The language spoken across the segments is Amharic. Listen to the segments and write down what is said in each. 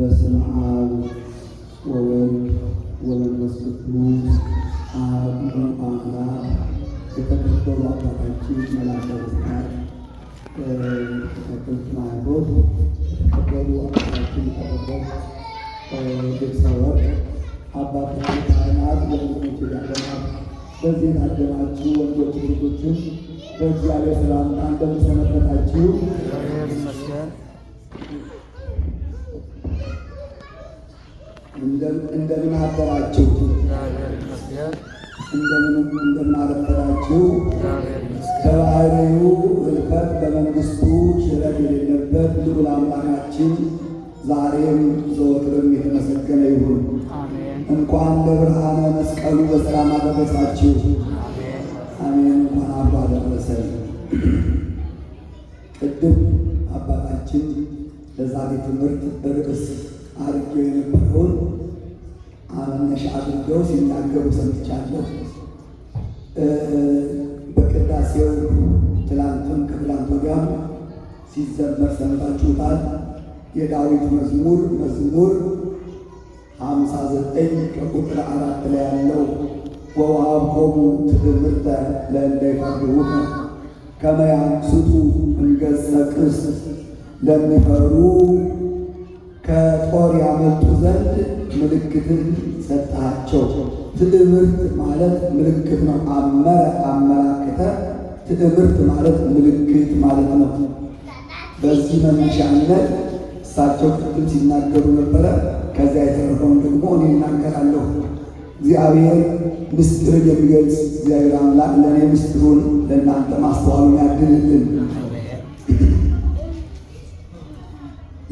በስመ አብ ወወልድ ወመንፈስ ቅዱስ አሐዱ አምላክ። የተከበሩ አባታችን መላከ ብርሃን ቅዱስ ማርቆስ፣ የተከበሩ አባታችን ተቀበል ቤተሰቦች፣ አባቶች፣ ካህናት፣ ወንድሞች፣ ዲያቆናት፣ በዚህ ታደማችሁ ወንዶች ልጆችን በእግዚአብሔር ሰላምታ እንደምን ሰነበታችሁ? እንደምን አደራችሁ? እንደምን አረፈዳችሁ? በባህሪው ሕልፈት በመንግሥቱ ሽረት የሌለበት ልዑል አምላካችን ዛሬም ዘወትርም የተመሰገነ ይሁን። እንኳን ለብርሃነ መስቀሉ በሰላም አደረሳችሁ። አሜን። እንኳን አብሮ አደረሰን። ቅድም አባታችን ለዛሬ ትምህርት ርዕስ አድርገው የነበረውን መነሻ አድርገው ሲናገሩ ሰምቻለሁ። በቅዳሴው ትላንትም ከትላንት ወዲያም ሲዘመር ሰምታችሁታል። የዳዊት መዝሙር 59 ከቁጥር 4 ላይ ያለው ወወሀብኮሙ ትእምርተ ለእለ ይፈርሁከ ከመ ያንስቱ እምገጸ ቅስት፣ ለሚፈሩ ከጦር ያመልጡ ዘንድ ምልክትን ሰጣቸው። ትእምርት ማለት ምልክት ነው። አመላከተ። ትእምርት ማለት ምልክት ማለት ነው። በዚህ መነሻነት እሳቸው ቅድም ሲናገሩ ነበረ። ከዚያ የተረፈውን ደግሞ እኔ እናገራለሁ። እግዚአብሔር ምስጢርን የሚገልጽ እግዚአብሔር አምላክ ለእኔ ምስጢሩን ለእናንተ ማስተዋሉን ያድልልን።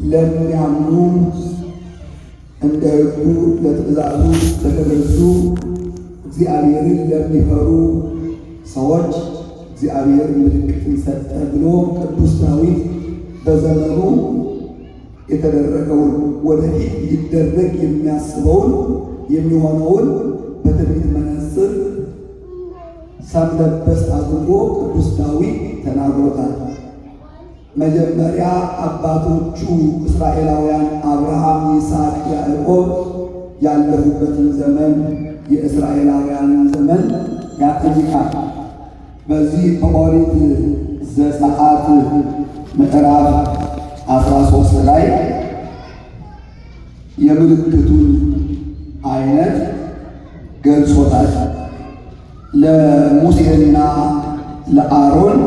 ለሚያምኑ እንደ ሕጉ ለትእዛዙ ለተገዙ እግዚአብሔርን ለሚፈሩ ሰዎች እግዚአብሔር ምልክትን ሰጠ ብሎ ቅዱስ ዳዊት በዘመኑ የተደረገውን ወደፊት ሊደረግ የሚያስበውን የሚሆነውን በትንቢት መነጽር ሰም ለበስ አድርጎ ቅዱስ ዳዊት ተናግሮታል። መጀመሪያ አባቶቹ እስራኤላውያን አብርሃም፣ ይስሐቅ፣ ያዕቆብ ያለፉበትን ዘመን የእስራኤላውያንን ዘመን ያጠይቃል። በዚህ በኦሪት ዘጸአት ምዕራፍ 13 ላይ የምልክቱን አይነት ገልጾታል። ለሙሴና ለአሮን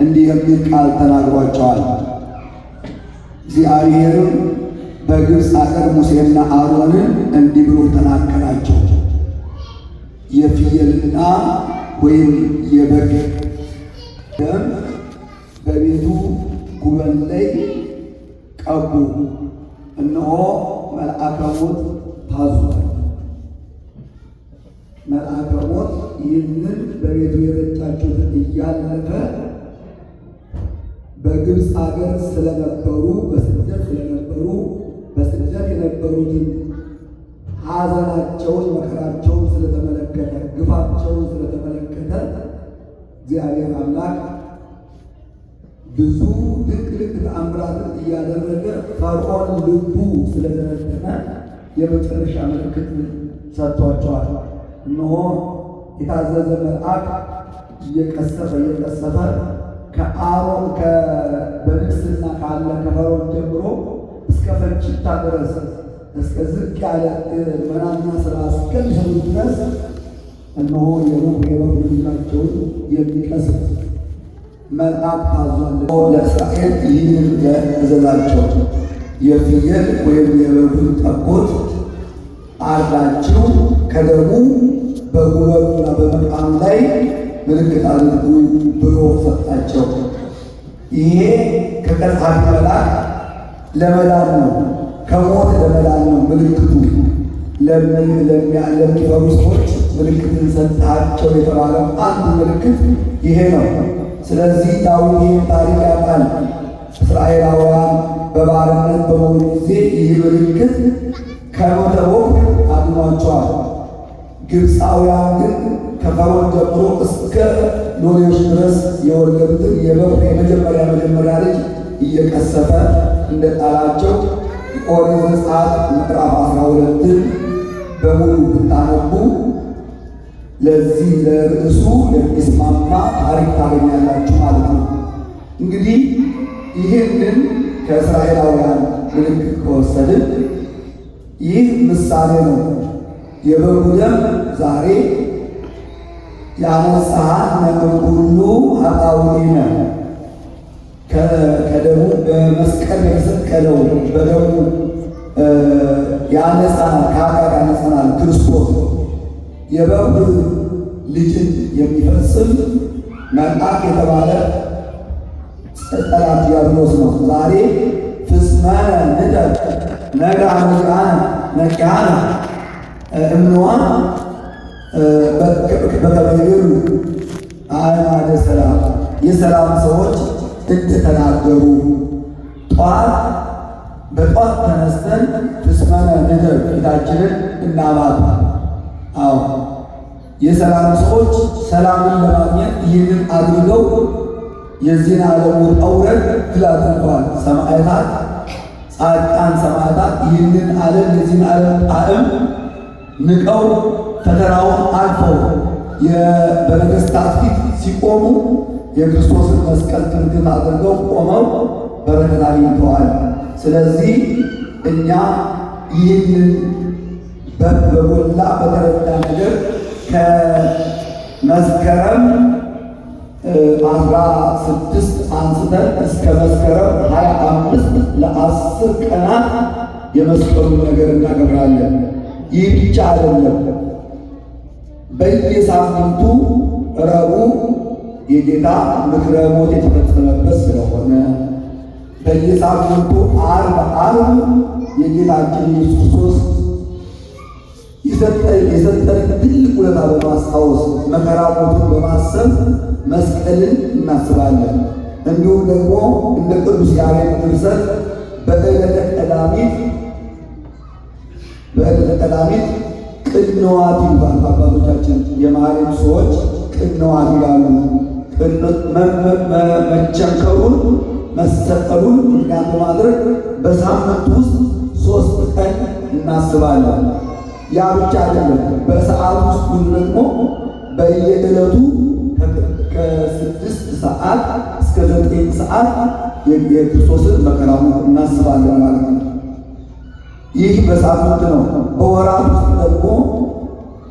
እንዲህ የሚል ቃል ተናግሯቸዋል። እግዚአብሔርም በግብፅ አገር ሙሴና አሮንን እንዲህ ብሎ ተናገራቸው። የፍየልና ወይም የበግ ደም በቤቱ ጉበን ላይ ቀቡ፣ እነሆ መልአከ ሞት ታዟል። መልአከ ሞት ይህንን በቤቱ የረጫችሁትን እያለፈ በግብፅ አገር ስለነበሩ በስደት የነበሩትን ሐዘናቸውን መከራቸውን ስለተመለከተ ግፋቸውን ስለተመለከተ እግዚአብሔር አምላክ ብዙ ድንቅ ተአምራትን እያደረገ ፈርዖን ልቡ ስለደነደነ የመጨረሻ ምልክት ሰጥቷቸዋል። እነሆ የታዘዘ መልአክ እየቀሰፈ ከአሮን በንግሥና ካለ ከፈርዖን ጀምሮ እስከ ፈርቺታ ድረስ እስከ ዝቅ ያለ መናኛ ስራ እስከሚሰሩ ድረስ እነሆ የበግ ልጆቻቸውን የሚቀስፍ መልአክ ታዟል። ለእስራኤል ይህንን ያዘዛቸው የፍየል ወይም የበጉን ጠቦት አርዳችሁ ከደሙ በጉበኑና በመቃኑ ላይ ምልክት አድርጉ ብሎ ሰጣቸው። ይሄ ከቀሳፊ መልአክ ለመዳን ነው፣ ከሞት ለመዳን ነው። ምልክቱ ለሚፈሩ ሰዎች ምልክትን ሰጣቸው የተባለው አንድ ምልክት ይሄ ነው። ስለዚህ ዳዊት ይህን ታሪክ ያውቃል። እስራኤላውያን በባርነት በመሆኑ ጊዜ ይህ ምልክት ከሞተ አድኗቸዋል። ግብፃውያን ግን ከፈርዖን ጀምሮ እስከ ሎሌዎች ድረስ የወለዱትን የመጀመሪያ ልጅ እየቀሰፈ እንደጣላቸው ኦሪት ዘጸአት ምዕራፍ 12 በሙሉ ብታነቡ ለዚህ ለርዕሱ የሚስማማ ታሪክ ታገኛላችሁ ማለት ነው። እንግዲህ ይህንን ከእስራኤላውያን ምልክት ከወሰድን ይህ ምሳሌ ነው። የበጉ ደም ዛሬ ያነጻን ሁሉ ኃጣውኢነ ከደሙ በመስቀል የተሰቀለው በደሙ ያነጻናል፣ ከኃጢአት ያነጻናል። ክርስቶስ የበግ ልጅን የሚፈጽም መልአክ የተባለ ጠላት ዲያብሎስ ነው። ዛሬ ፍጽመነ ንደቅ ነግአ ነቂአነ እምንዋ በከመይቤሉ አዕማደ ሰላም የሰላም ሰዎች እንደተናገሩ በጧት ተነስተን ፍጽመነ ንደቅ ፊታችንን እናማት። አዎ የሰላም ሰዎች ሰላምን ለማግኘት ይህንን አድርገው የዚህን ዓለም ውጣ ውረድ ድል አድርገዋል። ሰማዕታት፣ ጻድቃን ሰማዕታት ይህንን ዓለም የዚህን ዓለም ጣዕም ንቀው ፈተናውን አልፈው በነገሥታት ፊት ሲቆሙ የክርስቶስን መስቀል ትምክህት አድርገው ቆመው በረከት አግኝተዋል። ስለዚህ እኛ ይህንን በጎላ በተረዳ ነገር ከመስከረም 16 አንስተን እስከ መስከረም 25 ለ10 ቀናት የመስቀሉን ነገር እናከብራለን። ይህ ብቻ አይደለም። በየሳምንቱ ረቡዕ የጌታ ምክረ ሞት የተፈጸመበት ስለሆነ በየሳምንቱ ዓርብ የጌታችን ኢየሱስ ክርስቶስ የሰጠን ትልቅ ውለታ በማስታወስ መከራ ሞቱን በማሰብ መስቀልን እናስባለን። እንዲሁም ደግሞ እንደ ቅዱስ ያሬድ ድርሰት በዕለተ ቀዳሚት ቅንዋት ይባል። አባቶቻችን የማርያም ሰዎች ቅንዋት ይላሉ። መቸንከሩን መሰቀሉን ምክንያት በማድረግ በሳምንት ውስጥ 3 ቀን እናስባለን። ያ ብቻ አይደለም። በሰዓት ውስጥ ደግሞ በየዕለቱ ከ6 ሰዓት እስከ 9 ሰዓት የክርስቶስን መከራ እናስባለን ማለት ነው። ይህ በሳምንት ነው። በወራት ውስጥ ደግሞ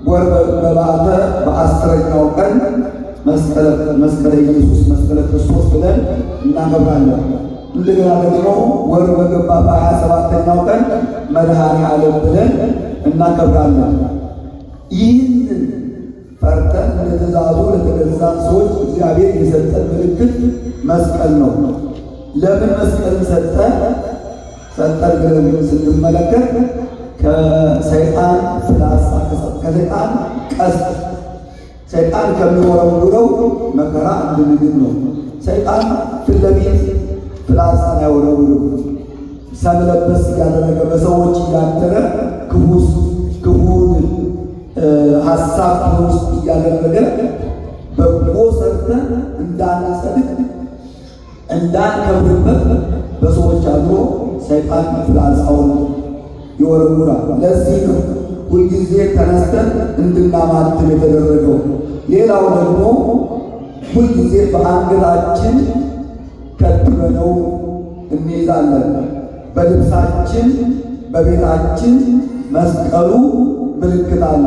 ወር በባተ በ10ኛው ቀን መስቀለ ኢየሱስ መስቀለ ክርስቶስ ብለን እናከብራለን። እንደገና ደግሞ ወር በገባ በ27ኛው ቀን መድኃኔ ዓለም ብለን እናከብራለን። ይህንን ፈርተን ለትእዛዙ ለተገዛን ሰዎች እግዚአብሔር የሰጠን ምልክት መስቀል ነው። ለምን መስቀልን ሰጠን ብለን ስንመለከት ከሰይጣን ፍላጻ ከሰይጣን ቀስት ሰይጣን ከሚወረውረው መከራ እንድንድን ነው። ሰይጣን ፊት ለፊት ፍላጻን አይወረውርም። ሰም ለበስ እያደረገ በሰዎች እያደረ ክፉን ሀሳብ ውስጥ እያደረገ በጎ ሰርተን እንዳንጸድቅ እንዳንከብርበት በሰዎች አድሮ ሰይጣን ፍላጻውን ይወረውራል። ለዚህ ነው ሁልጊዜ ተነስተን እንድናማትብ የተደረገው። ሌላው ደግሞ ሁልጊዜ በአንገታችን ከትበነው እንይዛለን። በልብሳችን በቤታችን መስቀሉ ምልክት አለ።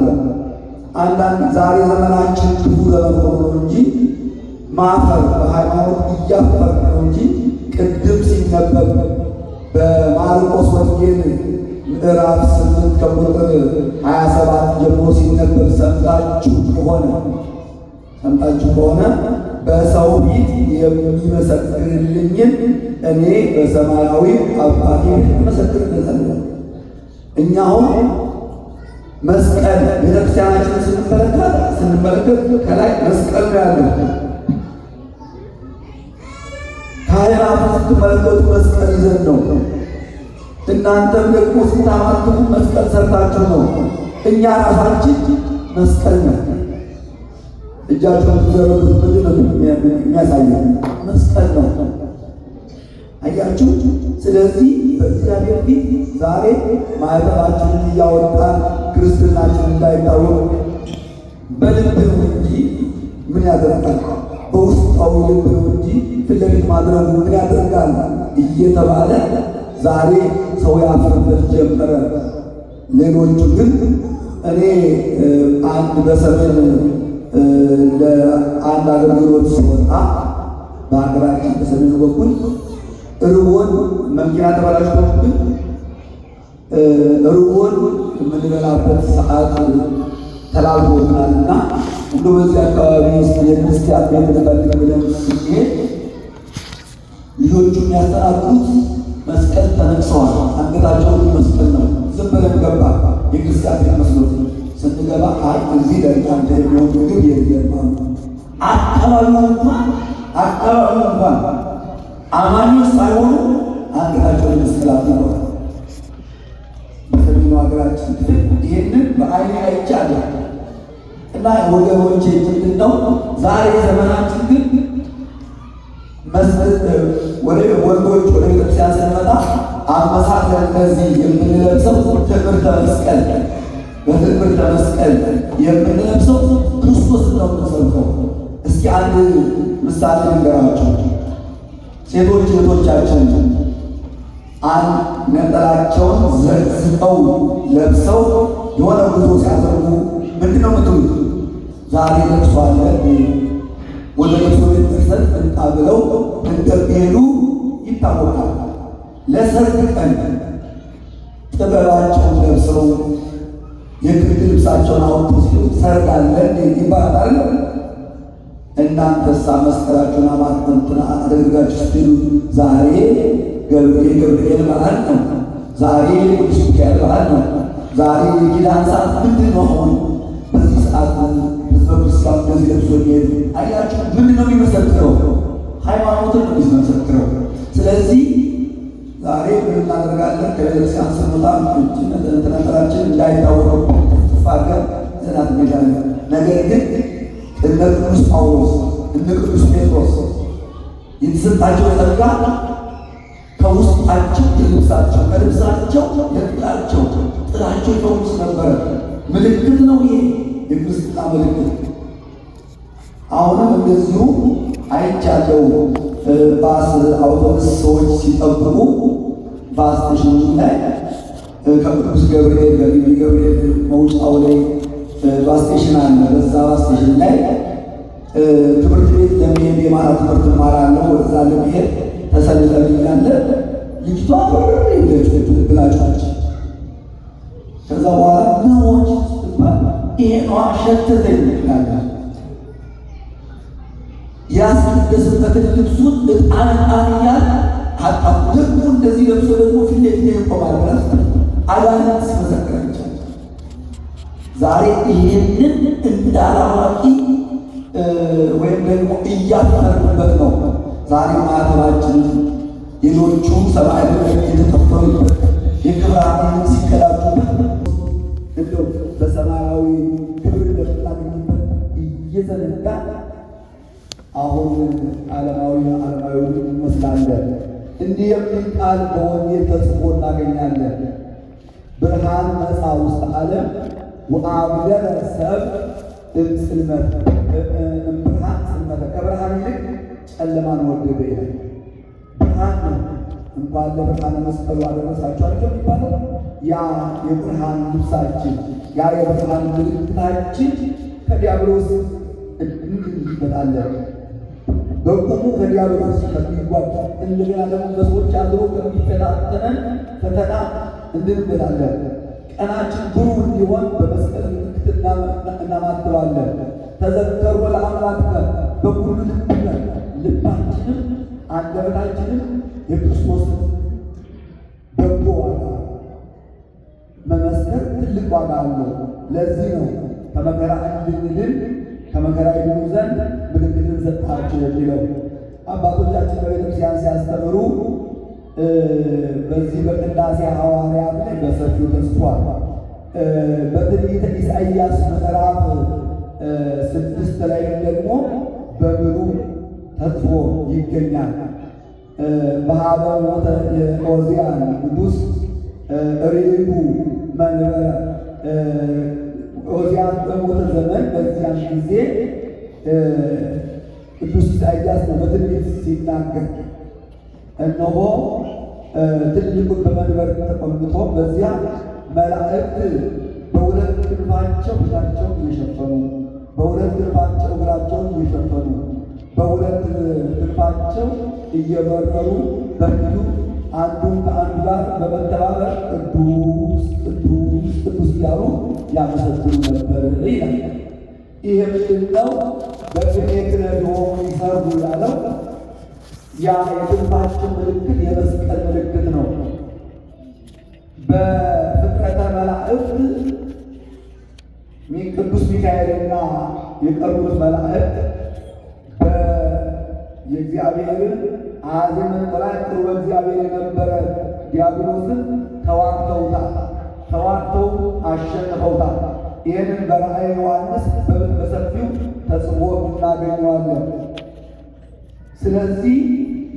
አንዳንድ ዛሬ ዘመናችን ክፉ ዘመን ሆኖ ነው እንጂ ማፈር በሃይማኖት እያፈር ነው እንጂ ቅድም ሲነበብ በማርቆስ ወንጌል ምዕራፍ 8 ከቁጥር 27 ጀምሮ ሲነበብ ሰምታችሁ ከሆነ በሰው ፊት የሚመሰክርልኝን እኔ በሰማያዊ አባቴ እመሰክርለታለሁ። እኛ አሁን መስቀል ቤተክርስቲያናችን ስንመለከት ከላይ መስቀል ነው ያለው። ካህናቱ ስትመለከቱ መስቀል ይዘን ነው። እናንተም ደግሞ ስታማትሙ መስቀል ሰርታችሁ ነው። እኛ ራሳችን መስቀል ነው። እጃችሁን ትዘረጉት ምንድን ነው የሚያሳየን? መስቀል ነው። አያችሁ። ስለዚህ በእግዚአብሔር ፊት ዛሬ ማዕተባችንን እያወጣን ክርስትናችን እንዳይታወቅ በልብ ነው እንጂ ምን ያደርጋል? በውስጣዊ ልብ ነው እንጂ ፊት ለፊት ማድረጉ ምን ያደርጋል እየተባለ ዛሬ ሰው ያፍርበት ጀመረ። ሌሎቹ ግን እኔ አንድ በሰሜን ለአንድ አገልግሎት ሲወጣ በሀገራችን በሰሜኑ በኩል ርቦን መኪና ተበላሽቶብን ርቦን የምንበላበት ሰዓት ተላልፎብናልና እንደ በዚህ አካባቢ ውስጥ የክርስቲያን ቤት ልፈልግ ብለን ስንሄድ ልጆቹ የሚያስተናግዱት መስቀል ተነቅሰዋል። አንገታቸውን መስቀል ነው። ዝም ብለን ገባ የክርስቲያን ቤት መስሎት ስንገባ አይ እዚህ ለእናንተ የሚሆን ምግብ የለም። አካባቢው እንኳን አማኞች ሳይሆኑ አንገታቸውን መስቀል አድርገዋል። በሰሜኑ ሀገራችን ክፍል ይህንን በአይኔ አይቻለሁ እና ወገኖቼ ምንድን ነው ዛሬ ዘመናችን ግን ወደ ወንዶች ወደ ቤተክርስቲያን ስንመጣ አመሳሰል እንደዚህ የምንለብሰው ትምህርተ መስቀል በትምህርተ መስቀል የምንለብሰው ክርስቶስ ነው የምንሰብከው። እስኪ አንድ ምሳሌ ልንገራችሁ። ሴቶች እህቶቻችን አንድ ነጠላቸውን ዘቅዝቀው ለብሰው የሆነ ጉዞ ሲያደርጉ ምንድን ነው የምትሉት? ዛሬ ለቅሶ አለ ወደ ለቅሶ ቤት ደርሰን እንጣ ብለው እንደሚሄዱ ይታወቃል። ለሰርግ ቀን ጥበባቸውን ለብሰው የክት ልብሳቸውን አወጡ ሲሉ ሰርግ አለ ይባላል። እናንተሳ መስቀላችሁን አማትንትና አድርጋችሁ ስትሉ ዛሬ ገብርኤል በዓል ነው፣ ዛሬ ቅዱስ ሚካኤል በዓል ነው፣ ዛሬ የኪዳን ሰዓት ምንድን ነው? አሁን በዚህ ሰዓት ህዝበ ክርስቲያን እንደዚህ ለብሶ ሄድ አያችሁ። ምንድን ነው የሚመሰክረው? ሃይማኖትን ነው የሚመሰክረው። ስለዚህ ዛሬ ምን እናደርጋለን? ከቤተክርስቲያን ስንወጣ እንትናችን እንዳይታወቀው ትፋገር ዘናት እንሄዳለን። ነገር ግን እነ ቅዱስ ጳውሎስ እነ ቅዱስ ጴጥሮስ የተሰጣቸው ጸጋ ከውስጣቸው የልብሳቸው ከልብሳቸው የጥላቸው ጥላቸው ይፈውስ ነበረ። ምልክት ነው ይሄ የክርስትና ምልክት። አሁንም እንደዚሁ አይቻለው። ባስ አውቶቡስ ሰዎች ሲጠብቁ ባስ ስቴሽኑ ላይ ከቅዱስ ገብርኤል ከግቢ ገብርኤል መውጫው ላይ ባስ ስቴሽን አለ። በዛ ባስ ስቴሽን ላይ ትምህርት ቤት ለመሄድ የማራ ትምህርት እማራለሁ ወደዛ ለመሄድ ተሰልፈኛለ። ልጅቷ ብላጮች ከዛ በኋላ ነዎች ይሄ ነው ሸተተኝ ይላል። ያስቀደስበትን ልብሱን ዕጣን እያለ አጣፍ ደግሞ እንደዚህ ለብሶ ደግሞ ፊት ለፊት ይቆማል ብላ አጋንንት ሲመሰክር ይቻላል። ዛሬ ይህንን እንዳላዋቂ ወይም ደግሞ እያፈርንበት ነው። ዛሬ ማዕተባችን ሌሎቹ ሰማዕታት የተከፈሉበት የክብራትን ሲከላቱበት እንደው በሰማያዊ ክብር እንደምናገኝበት እየዘነጋ አሁን ዓለማዊ እንመስላለን። እንዲህ የሚል ቃል በወንጌል ተጽፎ እናገኛለን። ብርሃን መጻ ውስተ ዓለም ወአብደረ ሰብእ እምጽልመት እምብርሃን ጽልመተ ከብርሃን ይልቅ ጨለማን ወደደ ይላል። ብርሃን ነው። እንኳን ለብርሃነ መስቀሉ አደረሳችሁ አለ የሚባለው ያ የብርሃን ልብሳችን ያ የብርሃን ምልክታችን ከዲያብሎስ እንድንበታለን። በቁሙ ከዲያብሎስ ከሚጓድ እንደገና ደግሞ በሰዎች አድሮ ከሚፈታተነን ፈተና እንድንበታለን። ቀናችን ብሩህ እንዲሆን በመስቀል ምልክት እናማትባለን። ተዘከሩ ለአምላክከ በኩሉ ልብነ ልባችንም አንደበታችንም የክርስቶስን በጎ ዋጋ መመስከር ትልቅ ዋጋ አለው። ለዚህ ነው ከመከራ እንድንድን ከመከራ ይድኑ ዘንድ ምልክትን ሰጥሃቸው የሚለው። አባቶቻችን በቤተክርስቲያን ሲያስተምሩ በዚህ በቅዳሴ ሐዋርያት ላይ በሰፊው ተጽፏል። በትንቢተ ኢሳይያስ ምዕራፍ 6 ላይ ደግሞ በብሉ ተጽፎ ይገኛል። በሀበ ሞተ የዖዝያን ንጉሥ ርኢኩ መንበረ ዖዝያን በሞተ ዘመን በዚያን ጊዜ ቅዱስ ኢሳይያስ ነው በትንቢት ሲናገር እነሆ ትልቁን በመንበር ተቀምጦ በዚያ መላእክት በሁለት ክንፋቸው ፊታቸውን እየሸፈኑ በሁለት ክንፋቸው እግራቸውን እየሸፈኑ በሁለት ክንፋቸው እየበረሩ በፊቱ አንዱን ከአንዱ ጋር በመተባበር ቅዱስ ቅዱስ ቅዱስ እያሉ ያመሰግኑ ነበር ይላል። ይህ ምንድን ነው? በቅኔ ክነድሆሙ ይሰርጉ ያለው ያ የክንፋቸው ምልክት የመስቀል ምልክት ነው። በፍጥረተ መላእክት ቅዱስ ሚካኤልና የቀሩት መላእክት የእግዚአብሔርን አሐዜ መንጦላዕት ቅርበ እግዚአብሔር የነበረ ዲያብሎስን ተዋግተው አሸንፈውታል። ይህንን በራእየ ዮሐንስ በሰፊው ተጽፎ እናገኘዋለን። ስለዚህ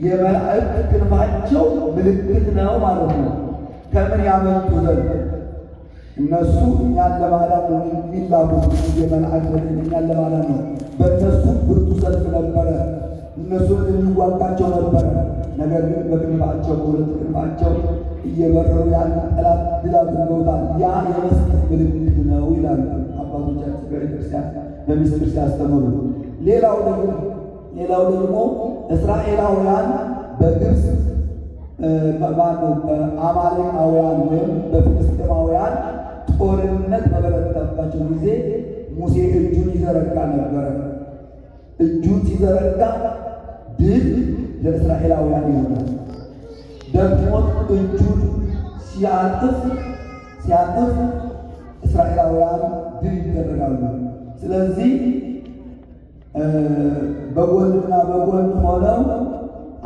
የመላእክት ክንፋቸው ምልክት ነው ማለት ነው። ከምን ያመጡ ዘንድ እነሱ እኛን ለማዳን ነው የሚላኩት። የመላእክት እኛን ለማዳን ነው። በእነሱ ብርቱ ሰልፍ ነበረ፣ እነሱን የሚዋጋቸው ነበረ። ነገር ግን በክንፋቸው በሁለት ክንፋቸው እየበረሩ ያን ጠላት ድል አድርገውታል። ያ የመስቀል ምልክት ነው ይላሉ አባቶቻችን በቤተክርስቲያን በምስጢር ሲያስተምሩ። ሌላው ደግሞ እስራኤላውያን በግብፅ በአማሌቃውያን ወይም በፍልስጤማውያን ጦርነት በበረታባቸው ጊዜ ሙሴ እጁን ይዘረጋ ነበረ። እጁን ሲዘረጋ ድል ለእስራኤላውያን ይሆናል። ደግሞ እጁን ሲያጥፍ እስራኤላውያን ድል ይደረጋሉ። ስለዚህ በጎንና በጎን ሆነው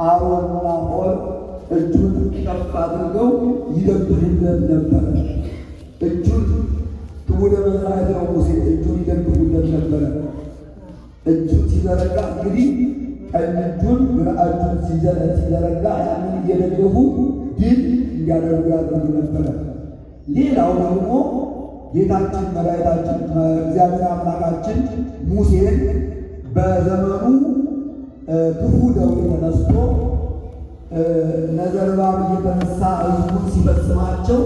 አሮንና ሆር እጁን ከፍ አድርገው ይደግፉለት ነበር። እጁን ክቡደ መሥዋዕት ነው ሙሴ እጁን ይደግፉለት ነበረ። እጁን ሲዘረጋ እንግዲህ ቀኝ እጁን ግራ እጁን ሲዘረጋ ያንን እየደገፉ ድል እንዲያደርጉ ያደርጉ ነበረ። ሌላው ደግሞ ጌታችን መድኃኒታችን እግዚአብሔር አምላካችን ሙሴን በዘመኑ ክፉ ደዌ ተነስቶ ነዘርባብ እየተነሳ ሕዝቡን ሲፈጽማቸው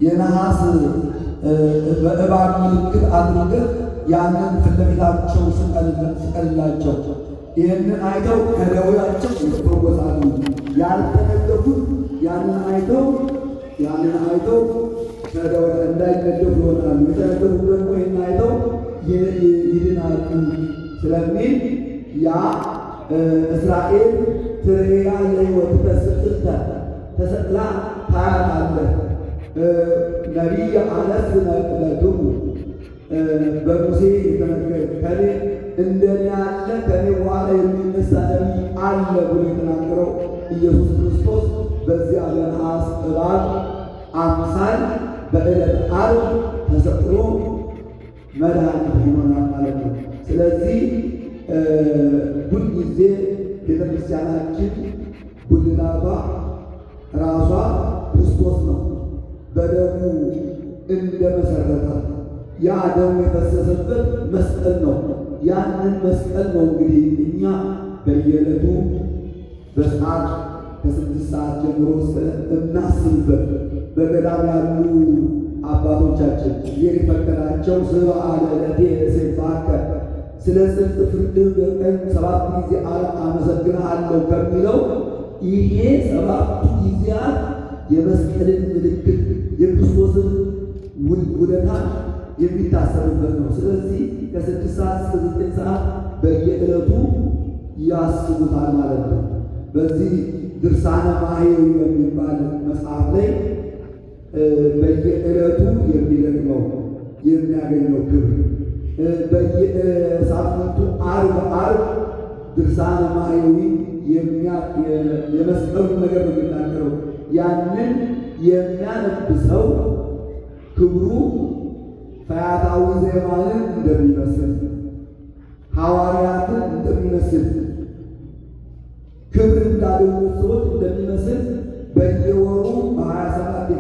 የነሐስ በእባብ ምልክት አድርገህ ያንን ፊት ለፊታቸው ስቀልላቸው። ይህንን አይተው ከደዌያቸው ይፈወሳሉ። ያልተነገፉት ያንን አይተው ከደዌ እንዳይነደፉ ይሆናሉ። የተነገፉት ደግሞ ይህን አይተው ይድናሉ ስለሚል ያ እስራኤል ትሬያ ለሕይወት ተሰቅላ ታያታለህ። ነቢይ አነስ ለክሙ በሙሴ የተነገረ ከኔ እንደኔ ያለ ከኔ በኋላ የሚነሳ ነቢይ አለ ብሎ የተናገረው ኢየሱስ ክርስቶስ በዚያ በነሐስ እባብ አምሳል በዕለተ ዓርብ ተሰቅሎ መድኃኒት ሆኖናል ማለት ነው። ስለዚህ ሁልጊዜ ቤተክርስቲያናችን ጉልላቷ ራሷ ክርስቶስ ነው። በደሙ እንደመሰረታት ያ ደሙ የፈሰሰበት መስቀል ነው። ያንን መስቀል ነው እንግዲህ እኛ በየዕለቱ በሰዓት ከ6 ሰዓት ጀምሮ እናስብበት። በገዳም ያሉ አባቶቻችን የሚፈተናቸው ስብሐ ለዕለቴ እሴባከ ስለ ጽድቅ ፍርድህ በቀን 7 ጊዜ አመሰግንሃለሁ ከሚለው ይሄ 7ቱ ጊዜያት የመስቀልን ምልክት የክርስቶስን ውለታ የሚታሰብበት ነው። ስለዚህ ከ6 ሰዓት እስከ 9 ሰዓት በየዕለቱ ያስቡታል ማለት ነው። በዚህ ድርሳነ ማኅየዊ በሚባል መጽሐፍ ላይ በየዕለቱ የሚደግመው የሚያገኘው ክብር በየሳምንቱ ዓርብ ድርሳነ ማኅየዊ የመስቀሉን ነገር ነው የሚናገረው። ያንን የሚያነብሰው ክብሩ ፈያታዊ ዜማንን እንደሚመስል ሐዋርያትን እንደሚመስል ክብር እንዳገኙት ሰዎች እንደሚመስል በየወሩ በ27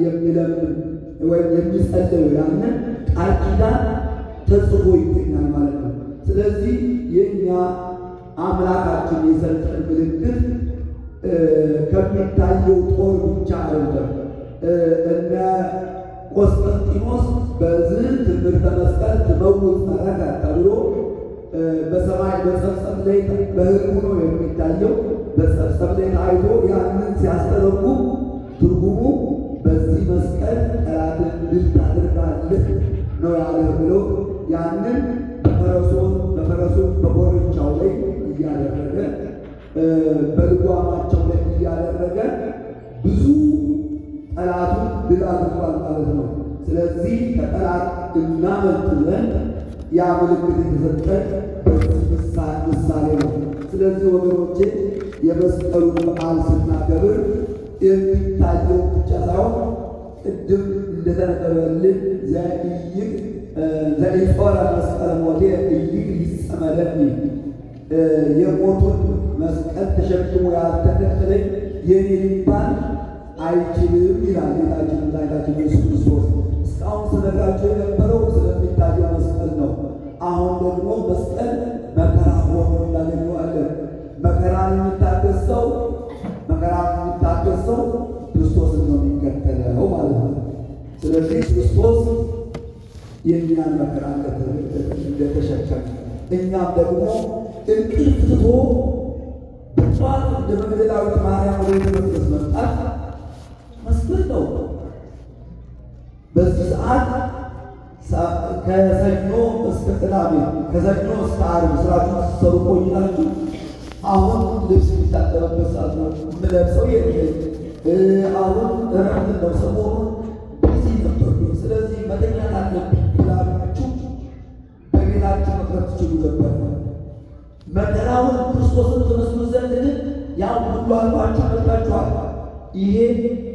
የሚለምን ወይም የሚጸልዩ ያንን ቃል ኪዳን ተጽፎ ይገኛል ማለት ነው። ስለዚህ የእኛ አምላካችን የሰጠን ምልክት ከሚታየው ጦር ብቻ አይደለም። እነ ቆስጠንጢኖስ በዚህ ትምህርተ መስቀል ትመውት መረከ ተብሎ በሰማይ በጸፍጸፍ ላይ በሕልሙ ነው የሚታየው። በጸፍጸፍ ላይ ታይቶ ያንን ሲያስተረጉም ትርጉሙ በዚህ መስቀል ጠላትን ድል ታደርጋለህ ነው ያለ ብሎ ያንን በፈረሶች በኮርቻው ላይ እያደረገ በልጓማቸው ላይ እያደረገ ብዙ ጠላቱን ድል አድርጓል ማለት ነው። ስለዚህ ከጠላት እናመልጥ ዘንድ ያ ምልክት የተሰጠን በዚህ ምሳሌ ነው። ስለዚህ ወገኖቼ የመስቀሉን በዓል ስናከብር የሚታየው ብቻ ሳይሆን ቅድም እንደተነበበልን ዘኢጾረ መስቀለ ሞቴ ኢይክል ይጸመደኒ የሞቱን መስቀል ተሸክሞ ያልተከተለኝ የኔ ሊባል አይችልም ይላል ጌታችን መድኃኒታችን ኢየሱስ ክርስቶስ። እስካሁን ስነግራቸው የነበረው ስለሚታየው መስቀል ነው። አሁን ደግሞ መስቀል መከራ ሆኖ እናገኘዋለን። መከራን የሚታገስ ሰው ክርስቶስን ነው የሚከተለው ማለት ነው። ስለዚህ ክርስቶስ የእኛን መከራ እንደተሸከመ እኛም ደግሞ እንቅልፍ ትቶ በጠዋት እንደ መግደላዊት ማርያም ወደ ቤተ መቅደስ መምጣት መስቀል ነው። በዚህ ሰዓት ከሰኞ እስከ ቅዳሜ ከሰኞ እስከ ዓርብ ስራችሁን ስትሰሩ ቆይታችሁ አሁን ልብስ የሚታጠብበት ሰዓት ነው። የምለብሰው አሁን እረፍት ነው። ሰሞኑን ቢዚ ነበርኩኝ፣ ስለዚህ መተኛት አለብኝ ብላችሁ በቤታችሁ መቅረት ትችሉ ነበር። መከራውን ክርስቶስን ትመስሉ ዘንድ ግን ያው ሁሉ አልፋችሁ መጥታችኋል። ይሄ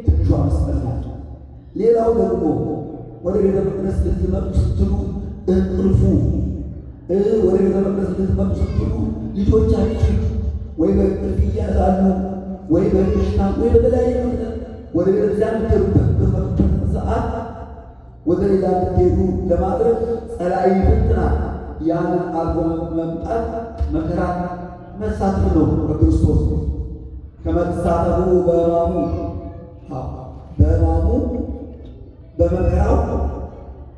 ትንሿ መስቀል ናት። ሌላው ደግሞ ወደ ቤተ መቅደስ ልትመጡ ስትሉ እንቅልፉ ወደ ቤተ መቅደስ ልትመጡ ስትሉ ልጆቻችሁ ወይ በእንቅልፍ ይያዛሉ ወይ በሽታ ወይ በተለያየ ምክንያት ወደ ቤተክርስቲያን የምትሄዱበት ሰዓት ወደ ሌላ ልትሄዱ ለማድረግ ጸላኢ ፍትና ያንን አልፎ መምጣት መከራ መሳተፍ ነው። በክርስቶስ ከመሳተፉ በሕማሙ በመከራው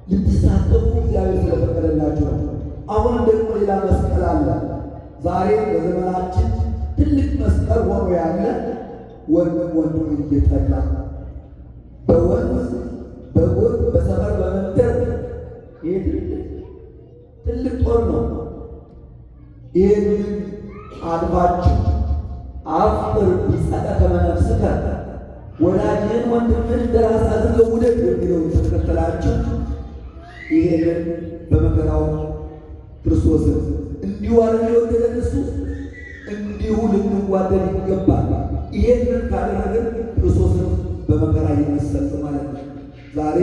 ልትሳተፉ እግዚአብሔር ስለፈቀደላችሁ ነው። አሁን ደግሞ ሌላ መስቀል አለ። ዛሬ በዘመናችን ትልቅ መስቀል ሆኖ ያለ ወንድሙን እየጠላ በወንዝ በጎጥ በሰፈር በመንደር ይሄ ትልቅ ጦር ነው። ይህንን አልፋችሁ አፍቅር ቢጸቀ ከመ ነፍስከ ወዳጅህን ወንድምህን እንደ ራስህ አድርገህ ውደድ የሚለውን ተከተላችሁ ይሄንን በመከራው ክርስቶስን እንዲሁ አለ የወደደን እሱ እንዲሁ ልንዋደድ ይገባል። ይሄንን ካደረግን ክርስቶስን በመከራ ይመሰል ማለት ነው። ዛሬ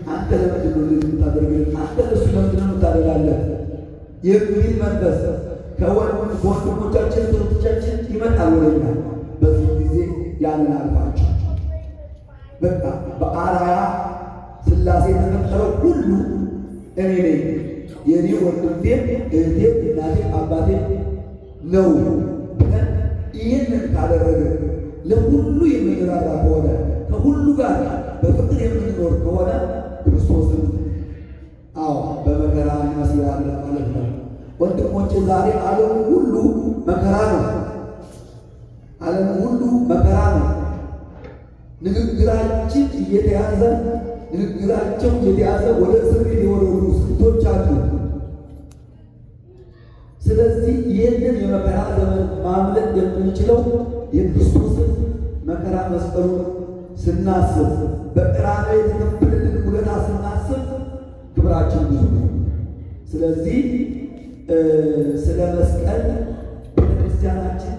አንተ ለምንድን ነው የምታደርገን? አንተ ለሱ ምንድን ነው ታደርጋለህ? የሚል መንፈስ ከወንድሞቻችን እህቶቻችን ይመጣል ወደኛ። በዚህ ጊዜ ያንን አልፋችሁ በቃ በአርአያ ሥላሴ የተፈጠረው ሁሉ እኔ ነኝ፣ የኔ ወንድሜም እህቴም እናቴም አባቴም ነው ብለን ይህንን ካደረገ ለሁሉ የምንራራ ከሆነ ከሁሉ ጋር በፍቅር የምንኖር ከሆነ ክርስቶስን በመከራ እናስባለን ማለት ነው። ወንድሞቼ ዛሬ ዓለሙ ሁሉ መከራ ነው። ዓለሙ ሁሉ መከራ ነው። ንግግራቸው እየተያዘ ወደ እስር ቤት የወረዱ ስንቶች አሉ። ስለዚህ ይህንን የመከራ ዘመን ማምለጥ የምንችለው የክርስቶስን መከራ መስቀሉን ስናስብ፣ በቀራንዮ የተከፈለልን ውለታ ስናስብ ክብራችን ብዙ ነው። ስለዚህ ስለ መስቀል ቤተክርስቲያናችን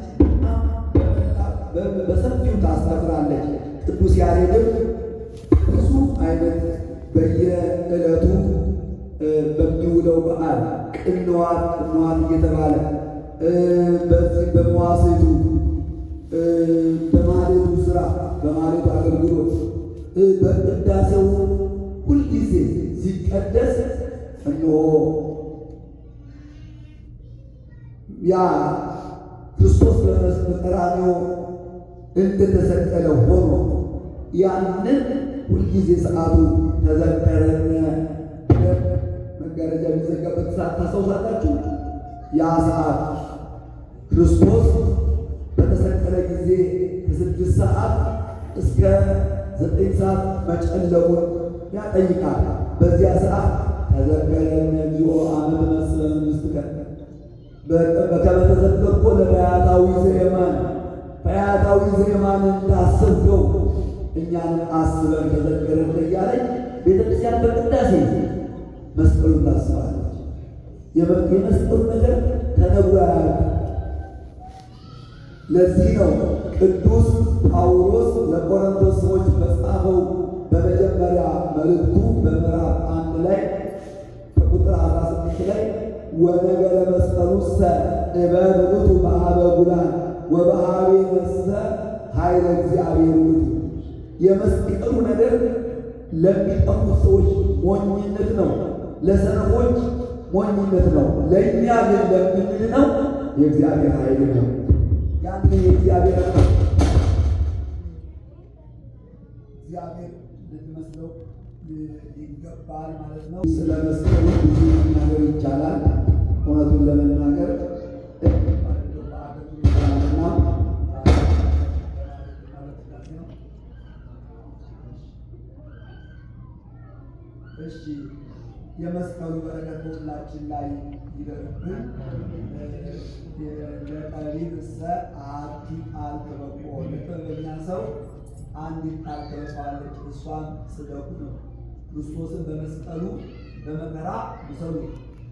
በሰፊው ታስተምራለች። ቅዱስ ያሬድም ብዙ አይነት በየዕለቱ በሚውለው በዓል ቅንዋት እየተባለ በዚህ በመዋሥዕቱ በማኅሌቱ ሥራ በማኅሌቱ አገልግሎት በቅዳሴው ሁልጊዜ ሲቀደስ እነሆ ያ ክርስቶስ በቀራንዮ እንደተሰቀለ ሆኖ ያንን ሁልጊዜ ሰዓቱ ተዘከረን መጋረጃ የሚዘጋበት ሰዓት ታስታውሳላችሁ? ያ ሰዓት ክርስቶስ በተሰቀለ ጊዜ ከ6 ሰዓት እስከ 9 ሰዓት መጨለሙን ያጠይቃል። በዚያ ሰዓት ተዘከረን እግዚኦ አመ ትመስለ መንግሥትከ በከመ ተዘከርኮ ለፈያታዊ ዘየማን ፈያታዊ ዘየማን እንዳሰብከው እኛንም አስበን ተዘከረን እያለች ቤተክርስቲያን በቅዳሴ መስቀሉን ታስባለች። የመስቀሉ ነገር ተነግሮ አያልቅም። ለዚህ ነው ቅዱስ ጳውሎስ ለቆሮንቶስ ሰዎች በጻፈው በመጀመሪያ መልእክቱ በምዕራፍ 1 ላይ ከቁጥር 18 ላይ ወነገረ መስቀሉሰ እበብ ውእቱ በኀበ ጉላን ወበኀቤ ነፍሰ ኃይለ እግዚአብሔር ውእቱ። የመስቀሉ ነገር ለሚጠፉት ሰዎች ሞኝነት ነው፣ ለሰነፎች ሞኝነት ነው። ለእኛ ግን ለምንድነው የእግዚአብሔር ኃይል ነው። ያን የእግዚአብሔር ልትመስለው ይገባል ማለት ነው። ስለ መስቀሉ ብዙ መናገር ይቻላል። እውነቱን ለመናገር እሺ የመስቀሉ በረከት በሁላችን ላይ ይደርብን። ለጠቢብ እሰ አሐቲ ቃል ከበቆ ለጥበበኛ ሰው አንዲት ቃል ተበቃለች፣ እሷም ስደቁ ነው። ክርስቶስን በመስቀሉ በመከራ ውሰዱ